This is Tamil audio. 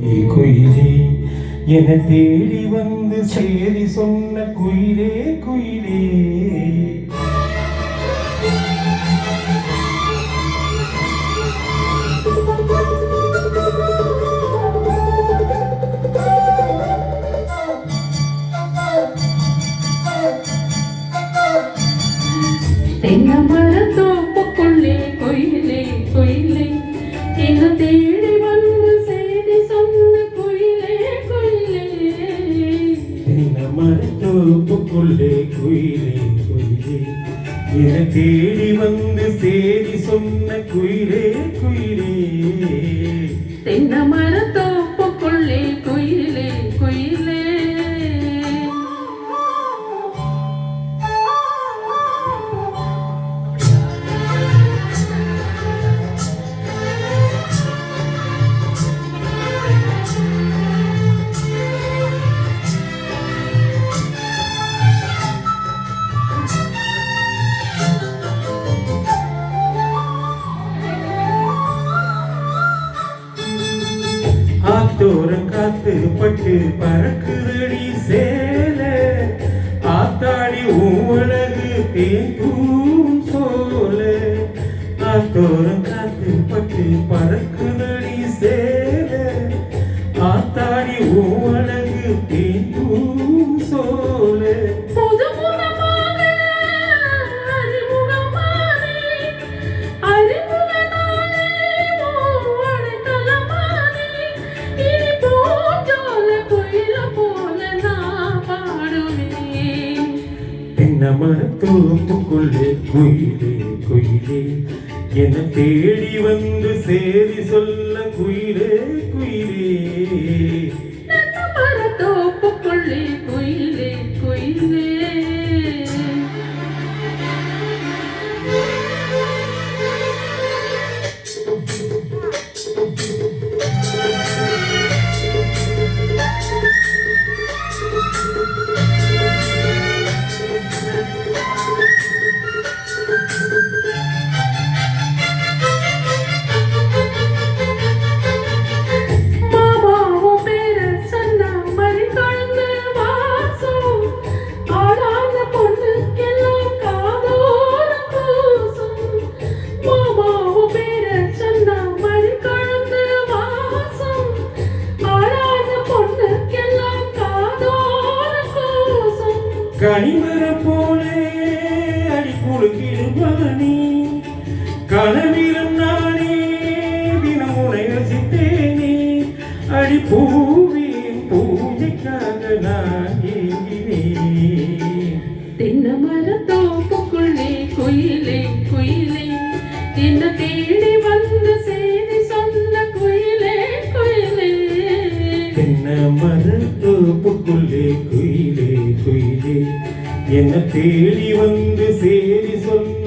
குயிலே என தேடி வந்து சேரி சொன்ன குயிலே குயிலே தென்னமரத்தோப்புக்குள்ளே குயிலே குயிலே என்ன தேடி வந்து செய்தி சொன்ன குயிலே குயிலே. தென்னமரத்தோப்புக்குள்ளே குயிலே குயிலே என தேடி வந்து சேதி சொன்ன குயிலே குயிலே. தென்னமரத்தோப்புக்குள்ளே குயிலே குயிலே. ஆத்தோரம் காத்து பட்டு பறக்குதடி சேல ஆத்தாடி உலகு தேங்கும் சோல. ஆத்தோரம் காத்து பட்டு பறக்குதடி சேல ஆத்தாடி உலகு தேங்கும் சோல. தென்னமரத்தோப்புக்குள்ளே குயிலே குயிலே என தேடி வந்து சேதி சொல்ல குயிலே குயிலே. தென்னமரத்தோப்புக்குள்ளே குயிலே குயிலே. கனிமர போலே அடி குழுக்கிடுவானி கனவிலும் நானே தினமுனை ரசித்தேனே. அடி பூவின் பூஜைக்காக நான் ஏங்கினேன். தென்னமரத்தோப்புக்குள்ளே குயிலே குயிலே என்ன தேடி வந்து செய்தி சொன்ன குயிலே குயிலே. தென்னமரத்தோப்புக்குள்ளே குயிலே குயிலே என்ன தேடி வந்து சேதி சொன்ன